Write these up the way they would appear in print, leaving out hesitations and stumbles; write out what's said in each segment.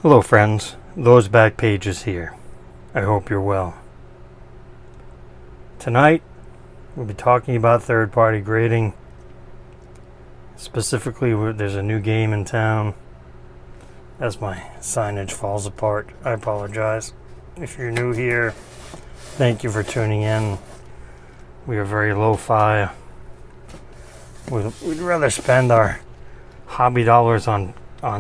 Hello friends, Those Back Pages here. I hope you're well. Tonight, we'll be talking about third-party grading. Specifically, there's a new game in town. As my signage falls apart, I apologize. If you're new here, thank you for tuning in. We are very lo-fi. We'd rather spend our hobby dollars on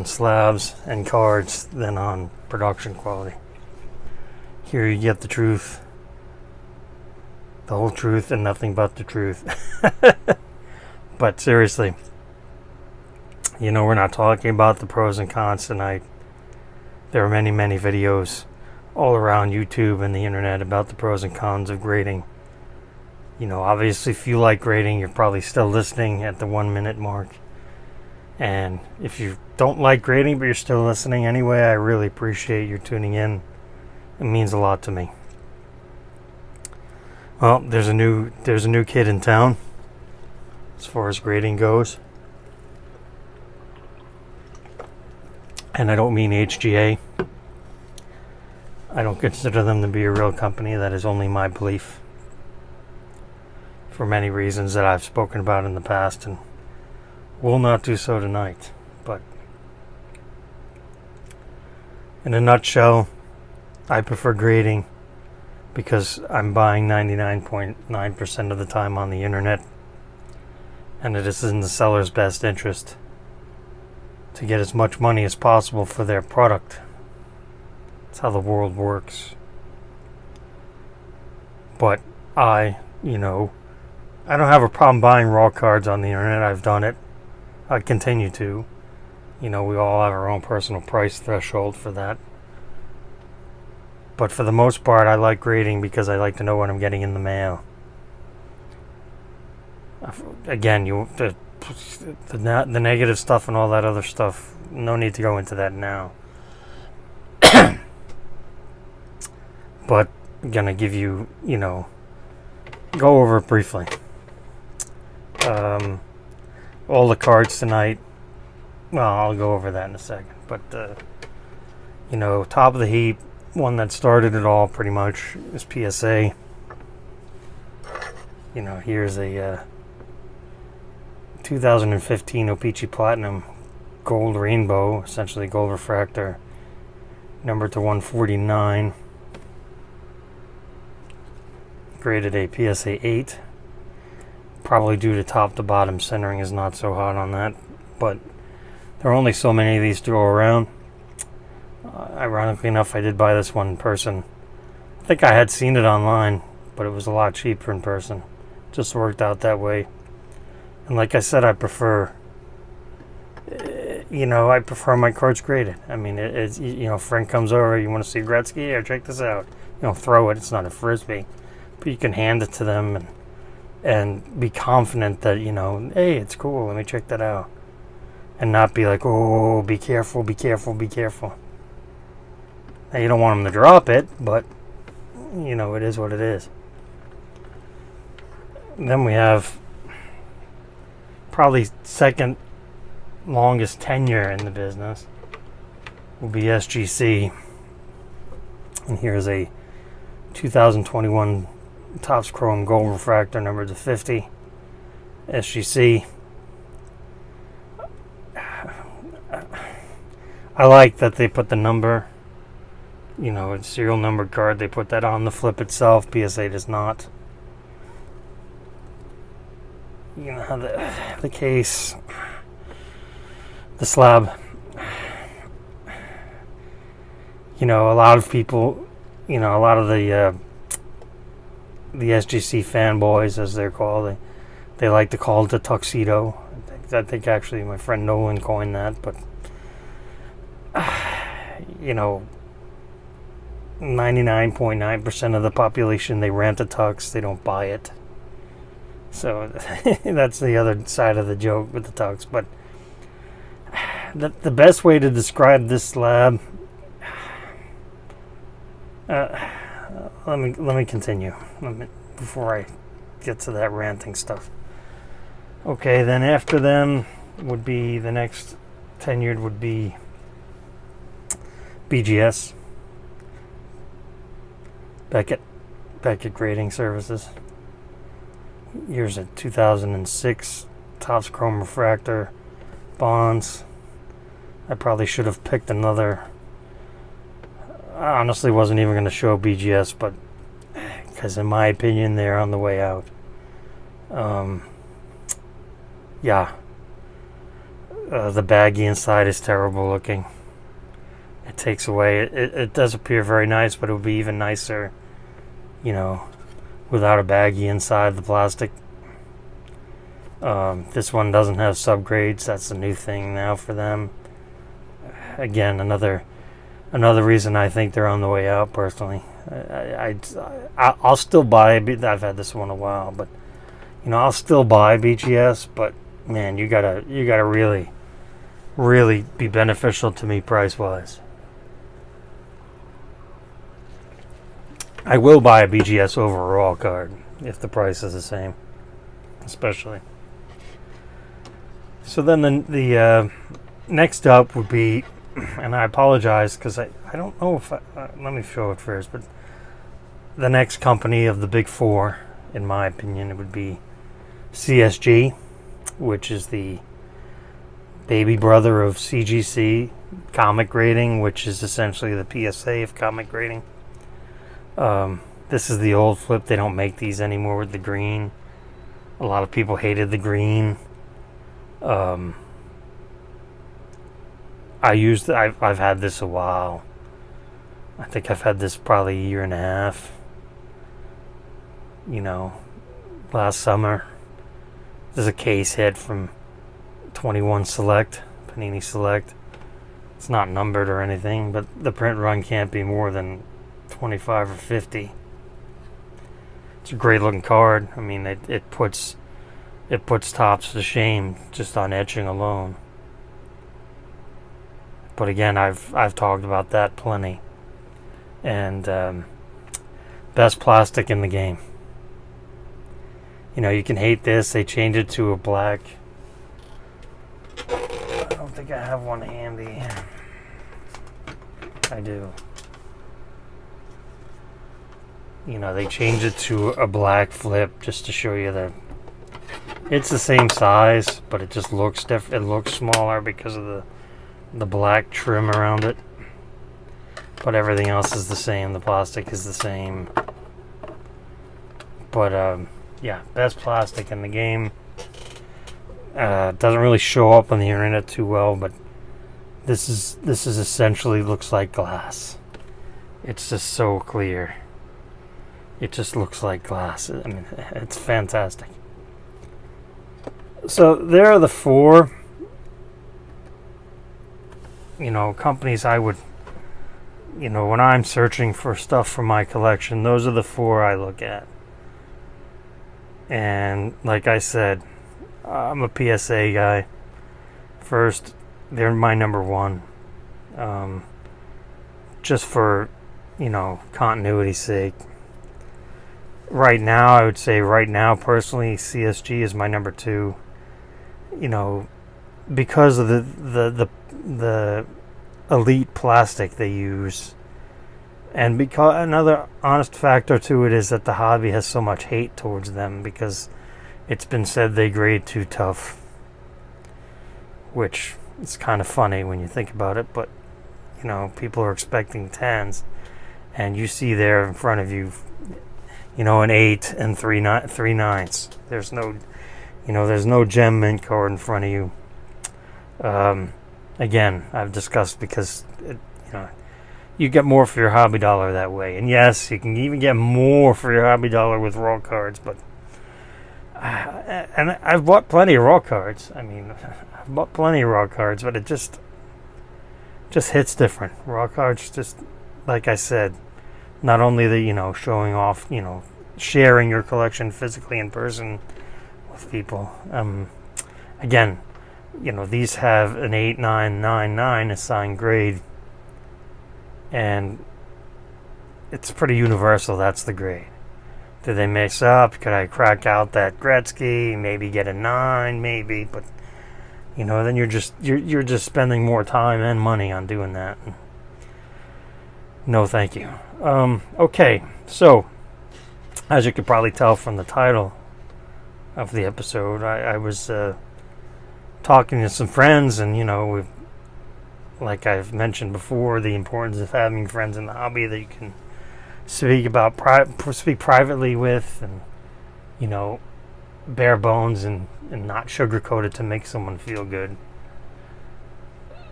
slabs and cards than on production quality. Here you get the truth, the whole truth, and nothing but the truth. But seriously, we're not talking about the pros and cons tonight. There are many videos all around YouTube and the internet about the pros and cons of grading. Obviously, if you like grading, you're probably still listening at the 1 minute mark. And if you don't like grading but you're still listening anyway, I really appreciate you tuning in. It means a lot to me. Well, there's a new kid in town as far as grading goes. And I don't mean HGA. I don't consider them to be a real company. That is only my belief, for many reasons that I've spoken about in the past and will not do so tonight. But in a nutshell, I prefer grading because I'm buying 99.9% of the time on the internet, and it is in the seller's best interest to get as much money as possible for their product. That's how the world works. But I don't have a problem buying raw cards on the internet. I've done it. I continue to. We all have our own personal price threshold for that. But for the most part, I like grading because I like to know what I'm getting in the mail. Again, the negative stuff and all that other stuff, no need to go into that now. But I'm going to give you, go over it briefly. All the cards tonight, well, I'll go over that in a second. But, top of the heap, one that started it all pretty much is PSA. Here's a 2015 O-Pee-Chee Platinum Gold Rainbow, essentially gold refractor, numbered to 149. Graded a PSA 8. Probably due to top to bottom centering is not so hot on that, but there are only so many of these to go around. Ironically enough, I did buy this one in person. I think I had seen it online, but it was a lot cheaper in person. Just worked out that way. And like I said, I prefer my cards graded. I mean, it's a friend comes over, you want to see Gretzky? Here, check this out. Throw it. It's not a frisbee, but you can hand it to them and be confident that, hey, it's cool, let me check that out. And not be like, oh, be careful, be careful, be careful. Now, you don't want them to drop it, but, it is what it is. And then we have probably second longest tenure in the business will be SGC. And here's a 2021 Topps Chrome Gold Refractor number to 50. SGC. I like that they put the number, a serial numbered card. They put that on the flip itself. PSA does not. The case, the slab. A lot of people, a lot of the SGC fanboys, as they're called, they like to call it the tuxedo. I think actually my friend Nolan coined that, but 99.9% of the population, they rent a tux, they don't buy it. So that's the other side of the joke with the tux. But the best way to describe this slab, let me continue before I get to that ranting stuff. Okay, then after them would be the next tenured would be BGS, Beckett Grading Services. Here's a 2006 Topps Chrome Refractor Bonds. I probably should have picked another. I honestly wasn't even going to show BGS, but because in my opinion they're on the way out. Yeah, the baggy inside is terrible looking. It takes away. It does appear very nice, but it would be even nicer, without a baggy inside the plastic. This one doesn't have subgrades. That's a new thing now for them. Again, another reason I think they're on the way out. Personally, I'll still buy. I've had this one a while, but I'll still buy BGS. But man, you gotta really, really be beneficial to me price wise. I will buy a BGS overall card if the price is the same, especially. So then the next up would be, and I apologize because I don't know if let me show it first, but the next company of the big four, in my opinion, it would be CSG, which is the baby brother of CGC, comic grading, which is essentially the PSA of comic grading. This is the old flip. They don't make these anymore with the green. A lot of people hated the green. I've had this a while. I think I've had this probably a year and a half. Last summer. There's a case hit from 21 Select, Panini Select. It's not numbered or anything, but the print run can't be more than 25 or 50. It's a great looking card. I mean, it puts Topps to shame just on etching alone. But again, I've talked about that plenty. And best plastic in the game. You can hate this. They changed it to a black. I don't think I have one handy. I do. They changed it to a black flip just to show you that it's the same size, but it just looks different. It looks smaller because of the black trim around it. But everything else is the same. The plastic is the same. But yeah, best plastic in the game. Doesn't really show up on the internet too well, but this is essentially looks like glass. It's just so clear. It just looks like glass. I mean, it's fantastic. So there are the four, companies I would, when I'm searching for stuff for my collection, those are the four I look at. And like I said, I'm a PSA guy. First, they're my number one. Just for, continuity's sake. Right now, I would say personally, CSG is my number two. Because of the elite plastic they use. And because another honest factor to it is that the hobby has so much hate towards them because it's been said they grade too tough. Which is kind of funny when you think about it, but people are expecting 10s, and you see there in front of you, an 8 and 3 9s. There's no gem mint card in front of you. Again, I've discussed because you get more for your hobby dollar that way. And yes, you can even get more for your hobby dollar with raw cards, but and I've bought plenty of raw cards. I mean, I've bought plenty of raw cards, but it just hits different. Raw cards, just like I said, not only the showing off, sharing your collection physically in person with people. Again, these have an 8999 assigned grade. And it's pretty universal. That's the grade. Did they mix up? Could I crack out that Gretzky? Maybe get a 9, maybe. But then you're just spending more time and money on doing that. No, thank you. Okay, so as you could probably tell from the title of the episode, I was talking to some friends, and we've, like I've mentioned before, the importance of having friends in the hobby that you can speak privately with, and bare bones and not sugarcoat it to make someone feel good.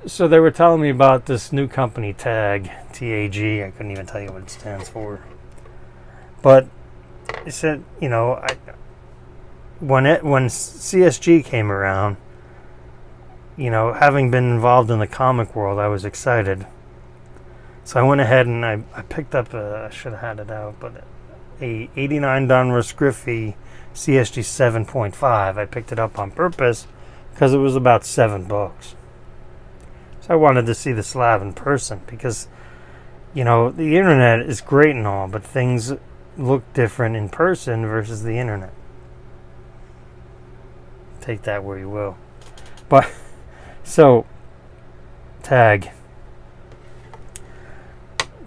So they were telling me about this new company, TAG, T-A-G. I couldn't even tell you what it stands for. But they said, when CSG came around, having been involved in the comic world, I was excited. So I went ahead and I picked up I should have had it out, but a 89 Donruss Griffey CSG 7.5. I picked it up on purpose because it was about $7. So I wanted to see the slab in person because, the internet is great and all, but things look different in person versus the internet. Take that where you will. But, so, TAG.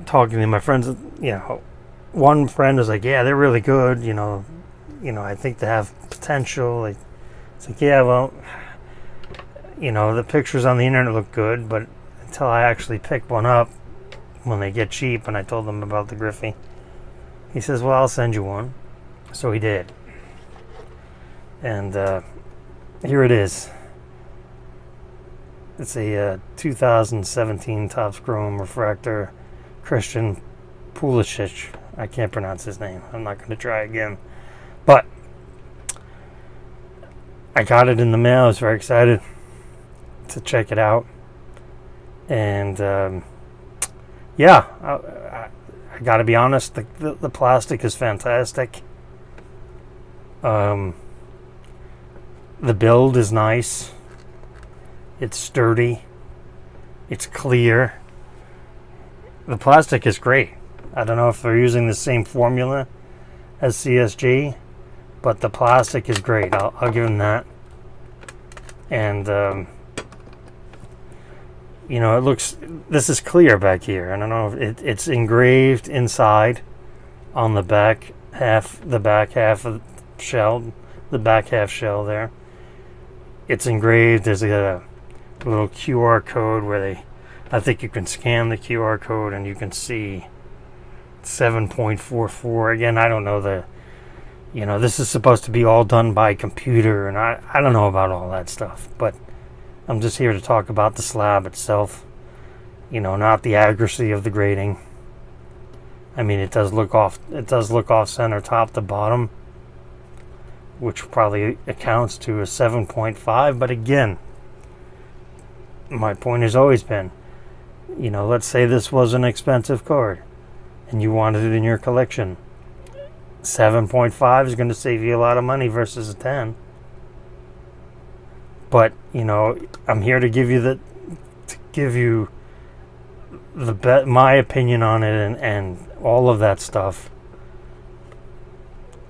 Talking to my friends, one friend was like, yeah, they're really good, I think they have potential. It's like, yeah, well, the pictures on the internet look good, but until I actually pick one up when they get cheap, and I told them about the Griffey, he says, well, I'll send you one. So he did. And here it is. It's a 2017 Topps Chrome Refractor Christian Pulisic. I can't pronounce his name. I'm not going to try again. But I got it in the mail. I was very excited to check it out. And I got to be honest, the plastic is fantastic. The build is nice. It's sturdy. It's clear. The plastic is great. I don't know if they're using the same formula as CSG, but the plastic is great. I'll give them that. And it looks. This is clear back here. I don't know if it's engraved inside on the back half. The back half of the shell. The back half shell there. It's engraved. There's a little QR code where I think you can scan the QR code and you can see 7.44. Again, I don't know this is supposed to be all done by computer, and I don't know about all that stuff, but I'm just here to talk about the slab itself, not the accuracy of the grading. I mean, it does look off center top to bottom, which probably accounts to a 7.5, but again, my point has always been, let's say this was an expensive card and you wanted it in your collection. 7.5 is going to save you a lot of money versus a 10. But, I'm here to give you my opinion on it and all of that stuff.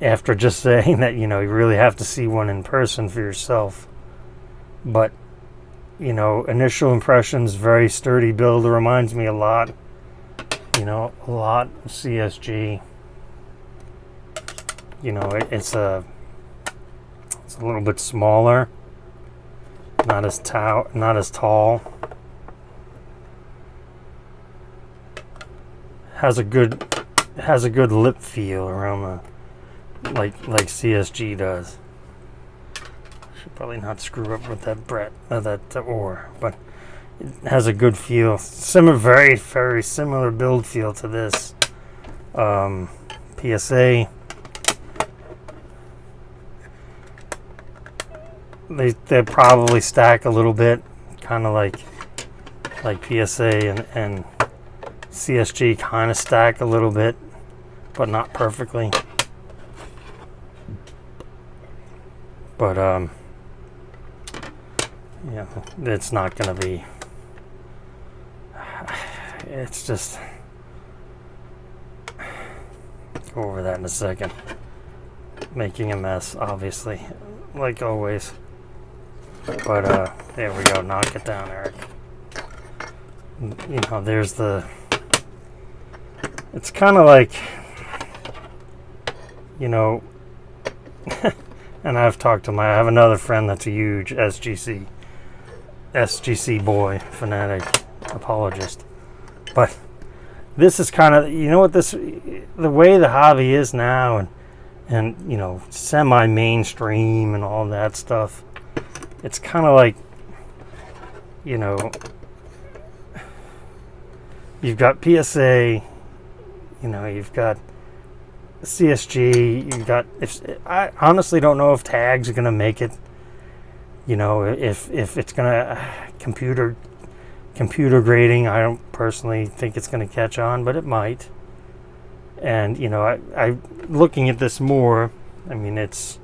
After just saying that, you really have to see one in person for yourself. But initial impressions, very sturdy build. It reminds me a lot of CSG. It's a little bit smaller, not as tall. Has a good lip feel around the like CSG does. Should probably not screw up with that ore, but it has a good feel. Very, very similar build feel to this. PSA. They probably stack a little bit, kind of like PSA and CSG kind of stack a little bit, but not perfectly. But it's not going to be. It's just. Go over that in a second. Making a mess, obviously, like always. But there we go. Knock it down, Eric. There's the it's kind of like, you know, and I have another friend that's a huge SGC boy, fanatic, apologist. But this is kind of, you know what, the way the hobby is now, and you know, semi-mainstream and all that stuff, it's kind of like, you know, you've got PSA, you know, you've got CSG, you've got, I honestly don't know if tags are going to make it, you know, if it's going to computer grading. I don't personally think it's going to catch on, but it might. And, you know, I looking at this more, I mean, it's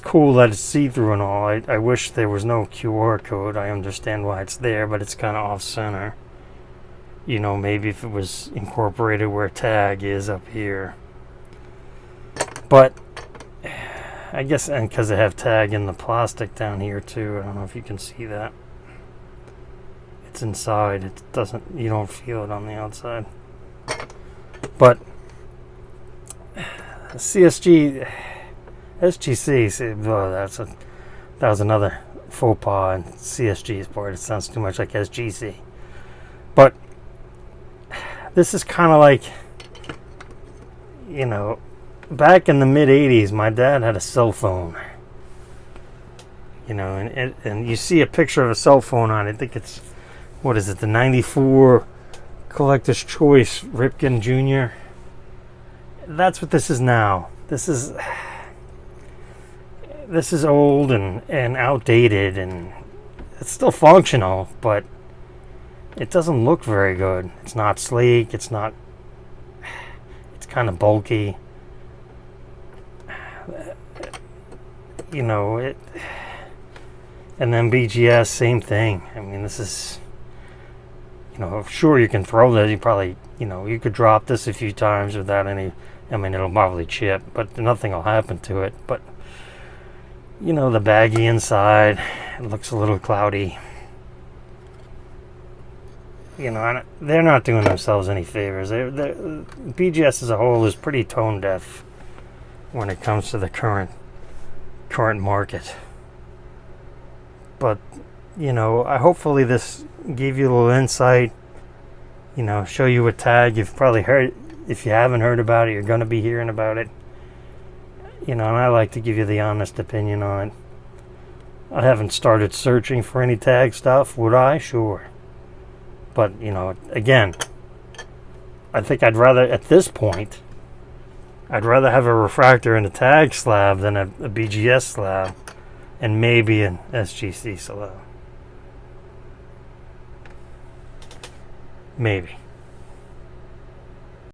cool that it's see-through and all. I wish there was no QR code. I understand why it's there, but it's kind of off-center. You know, maybe if it was incorporated where tag is up here. But I guess, and because they have tag in the plastic down here too. I don't know if you can see that. It's inside. It doesn't, you don't feel it on the outside. But SGC, oh, that was another faux pas on CSG's part. It sounds too much like SGC. But this is kind of like, you know, back in the mid 80s, my dad had a cell phone. You know, and you see a picture of a cell phone on it. I think it's, what is it, the 94 Collector's Choice Ripken Jr. That's what this is now. This is old and outdated, and it's still functional, but it doesn't look very good. It's not sleek. It's kind of bulky. You know, and then BGS, same thing. I mean, this is, you know, sure, you can throw this. You probably, you know, you could drop this a few times without any, I mean, it'll probably chip, but nothing will happen to it. But, you know, the baggy inside, it looks a little cloudy. You know, they're not doing themselves any favors. BGS as a whole is pretty tone deaf when it comes to the current market. But, you know, hopefully this gave you a little insight. You know, show you a tag you've probably heard. If you haven't heard about it, you're going to be hearing about it. You know, and I like to give you the honest opinion on it. I haven't started searching for any tag stuff. Would I? Sure. But, you know, again, I think I'd rather, at this point, I'd rather have a refractor and a tag slab than a BGS slab and maybe an SGC slab. Maybe.